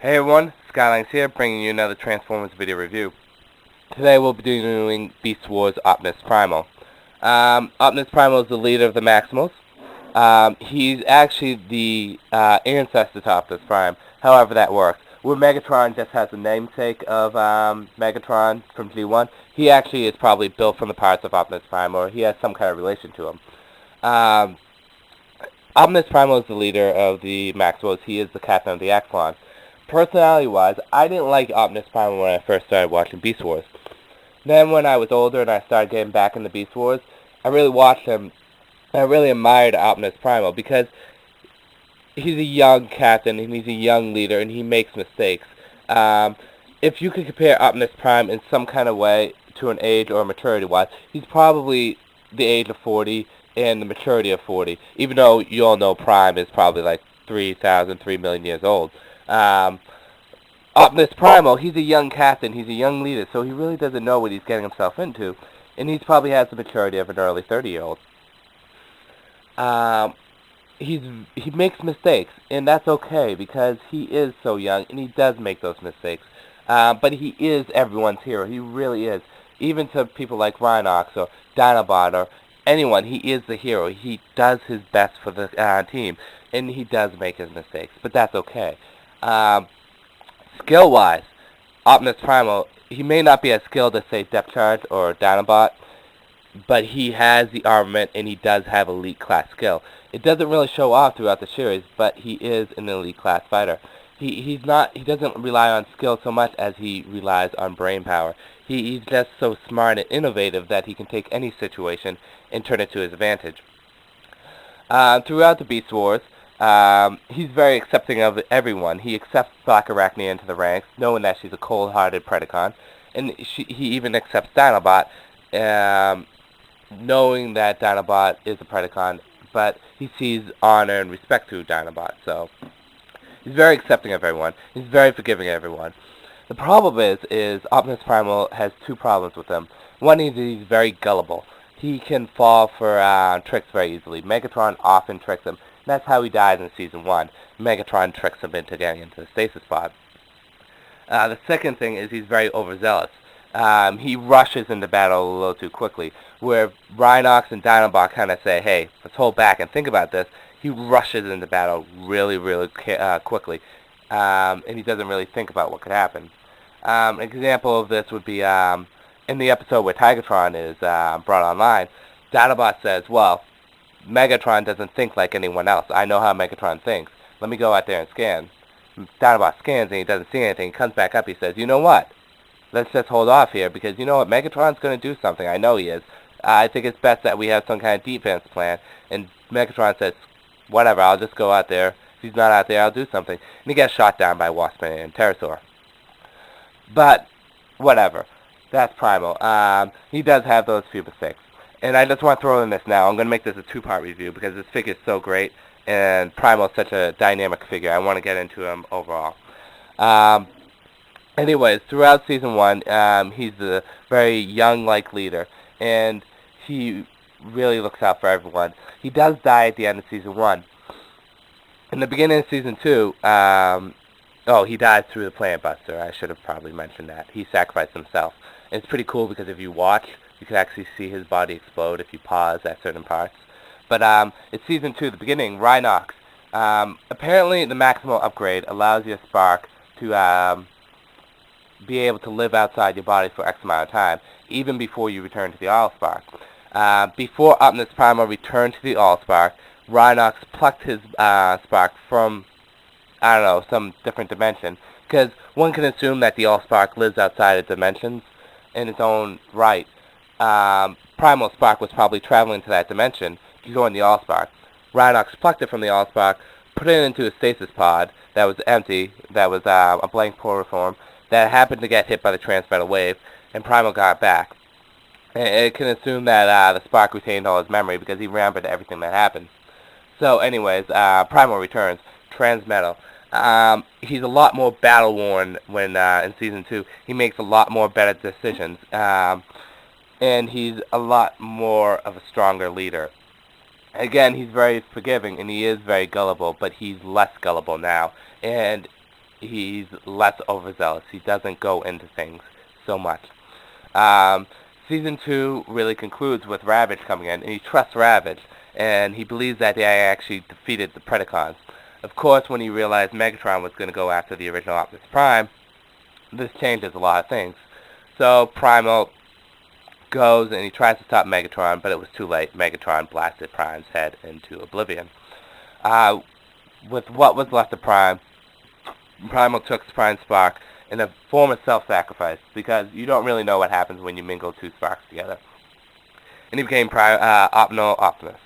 Hey everyone, Skylines here, bringing you another Transformers video review. Today we'll be doing Beast Wars Optimus Primal. Optimus Primal is the leader of the Maximals. He's actually the ancestor to Optimus Prime, however that works. Where Megatron just has the namesake of Megatron from G1, he actually is probably built from the parts of Optimus Prime, or he has some kind of relation to him. Um, Optimus Primal is the leader of the Maximals. He is the captain of the Axlon. Personality-wise, I didn't like Optimus Primal when I first started watching Beast Wars. Then when I was older and I started getting back into Beast Wars, I really watched him. I really admired Optimus Primal because he's a young captain and he's a young leader and he makes mistakes. If you could compare Optimus Prime in some kind of way to an age or maturity-wise, he's probably the age of 40 and the maturity of 40, even though you all know Prime is probably like 3 million years old. Um, Optimus Primal, he's a young captain, he's a young leader, so he really doesn't know what he's getting himself into, and he's probably has the maturity of an early 30-year-old. Um, he makes mistakes, and that's okay because he is so young, and he does make those mistakes. But he is everyone's hero. He really is. Even to people like Rhinox or Dinobot or anyone, he is the hero. He does his best for the team, and he does make his mistakes, but that's okay. Um, Skill-wise, Optimus Primal, he may not be as skilled as, say, Depth Charge or Dinobot, but he has the armament and he does have elite class skill. It doesn't really show off throughout the series, but he is an elite class fighter. He doesn't rely on skill so much as he relies on brain power. He's just so smart and innovative that he can take any situation and turn it to his advantage. Throughout the Beast Wars, he's very accepting of everyone. He accepts Black Arachnia into the ranks, knowing that she's a cold-hearted Predacon, and he even accepts Dinobot, knowing that Dinobot is a Predacon, but he sees honor and respect to Dinobot, so he's very accepting of everyone. He's very forgiving of everyone. The problem is Optimus Primal has two problems with him. One is he's very gullible. He can fall for tricks very easily. Megatron often tricks him. And that's how he died in Season 1. Megatron tricks him into getting into the stasis pod. The second thing is he's very overzealous. He rushes into battle a little too quickly. Where Rhinox and Dinobot kind of say, hey, let's hold back and think about this, he rushes into battle really, really quickly. And he doesn't really think about what could happen. An example of this would be in the episode where Tigatron is brought online. Dinobot says, well, Megatron doesn't think like anyone else. I know how Megatron thinks. Let me go out there and scan. Dinobot scans and he doesn't see anything. He comes back up. He says, you know what? Let's just hold off here because you know what? Megatron's going to do something. I know he is. I think it's best that we have some kind of defense plan. And Megatron says, whatever, I'll just go out there. If he's not out there, I'll do something. And he gets shot down by Waspman and Pterosaur. But, whatever. That's Primal. He does have those few mistakes. And I just want to throw in this now. I'm going to make this a two-part review because this figure is so great. And Primal is such a dynamic figure. I want to get into him overall. Anyways, throughout Season 1, he's a very young-like leader. And he really looks out for everyone. He does die at the end of Season 1. In the beginning of Season 2, he died through the Planet Buster. I should have probably mentioned that. He sacrificed himself. And it's pretty cool because if you watch, you can actually see his body explode if you pause at certain parts. But it's Season 2, the beginning, Rhinox. Apparently, the Maximal upgrade allows your Spark to be able to live outside your body for X amount of time, even before you return to the Allspark. Before Optimus Primal returned to the Allspark, Rhinox plucked his Spark from, I don't know, some different dimension. Because one can assume that the Allspark lives outside of dimensions in its own right. Primal Spark was probably traveling to that dimension to join the Allspark. Rhinox plucked it from the Allspark, put it into a stasis pod that was empty, that was a blank portal form, that happened to get hit by the transmetal wave, and Primal got it back. And it can assume that the Spark retained all his memory because he remembered everything that happened. So anyways, Primal returns, Transmetal. He's a lot more battle-worn when in Season 2. He makes a lot more better decisions. And he's a lot more of a stronger leader. Again, he's very forgiving, and he is very gullible, but he's less gullible now. And he's less overzealous. He doesn't go into things so much. Um, Season 2 really concludes with Ravage coming in, and he trusts Ravage, and he believes that they actually defeated the Predacons. Of course, when he realized Megatron was going to go after the original Optimus Prime, this changes a lot of things. So Primal goes and he tries to stop Megatron, but it was too late. Megatron blasted Prime's head into oblivion. With what was left of Prime, Primal took Prime Spark in a form of self-sacrifice, because you don't really know what happens when you mingle two sparks together. And he became Optimus.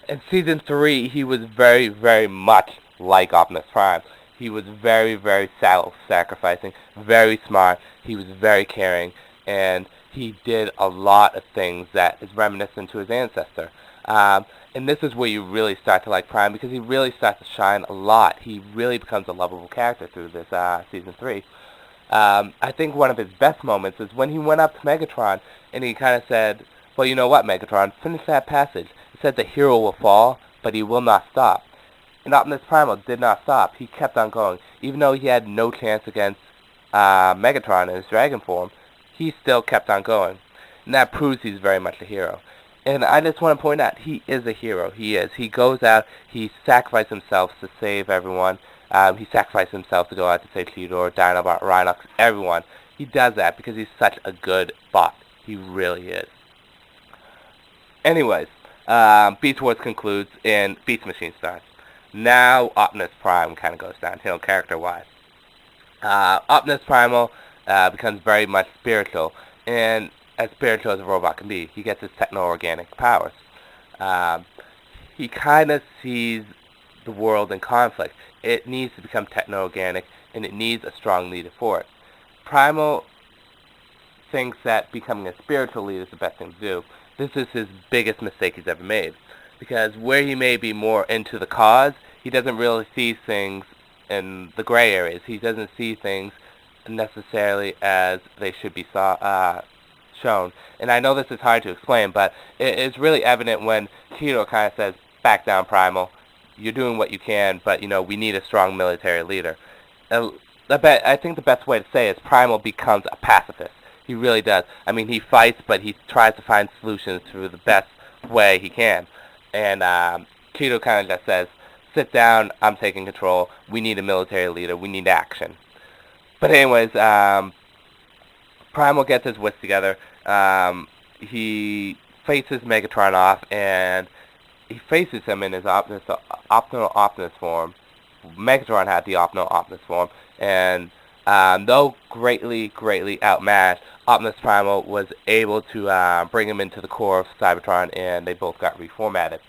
In Season 3, he was very, very much like Optimus Prime. He was very, very self-sacrificing, very smart. He was very caring, and he did a lot of things that is reminiscent to his ancestor. And this is where you really start to like Prime, because he really starts to shine a lot. He really becomes a lovable character through this Season 3. I think one of his best moments is when he went up to Megatron and he kind of said, well, you know what, Megatron, finish that passage. It said the hero will fall, but he will not stop. And Optimus Primal did not stop. He kept on going. Even though he had no chance against Megatron in his dragon form, he still kept on going. And that proves he's very much a hero. And I just want to point out, he is a hero. He is. He goes out, he sacrificed himself to save everyone. He sacrificed himself to go out to save Cheetor, Dinobot, Rhinox, everyone. He does that because he's such a good bot. He really is. Anyways, Beast Wars concludes and Beast Machine starts. Now Optimus Prime kind of goes downhill character-wise. Optimus Primal becomes very much spiritual, and as spiritual as a robot can be. He gets his techno-organic powers. He kind of sees the world in conflict. It needs to become techno-organic, and it needs a strong leader for it. Primal thinks that becoming a spiritual leader is the best thing to do. This is his biggest mistake he's ever made, because where he may be more into the cause, he doesn't really see things in the gray areas. He doesn't see things necessarily as they should be shown. And I know this is hard to explain, but it's really evident when Cheetor kind of says, back down, Primal. You're doing what you can, but, we need a strong military leader. I think the best way to say it is Primal becomes a pacifist. He really does. I mean, he fights, but he tries to find solutions through the best way he can. And Cheetor kind of just says, sit down, I'm taking control. We need a military leader. We need action. But anyways, Primal gets his wits together. He faces Megatron off, and he faces him in his optimal Optimus form. Megatron had the optimal Optimus form, and though greatly outmatched, Optimus Primal was able to bring him into the core of Cybertron, and they both got reformatted.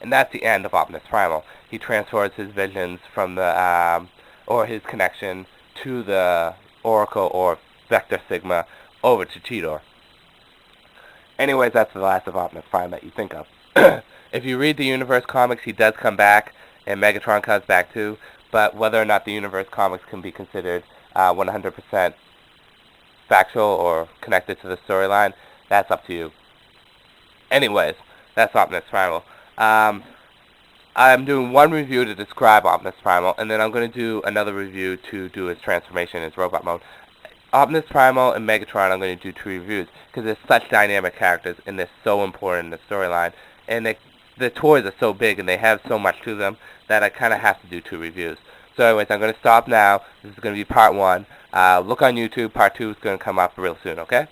And that's the end of Optimus Primal. He transfers his visions from the, or his connection to the Oracle or Vector Sigma over to Cheetor. Anyways, that's the last of Optimus Prime that you think of. If you read the Universe comics, he does come back, and Megatron comes back too, but whether or not the Universe comics can be considered 100% factual or connected to the storyline, that's up to you. Anyways, that's Optimus Primal. I'm doing one review to describe Optimus Primal, and then I'm going to do another review to do his transformation in his robot mode. Optimus Primal and Megatron, I'm going to do 2 reviews, because they're such dynamic characters, and they're so important in the storyline, and the toys are so big, and they have so much to them, that I kind of have to do 2 reviews. So anyways, I'm going to stop now. This is going to be part 1. Look on YouTube. Part 2 is going to come up real soon, okay?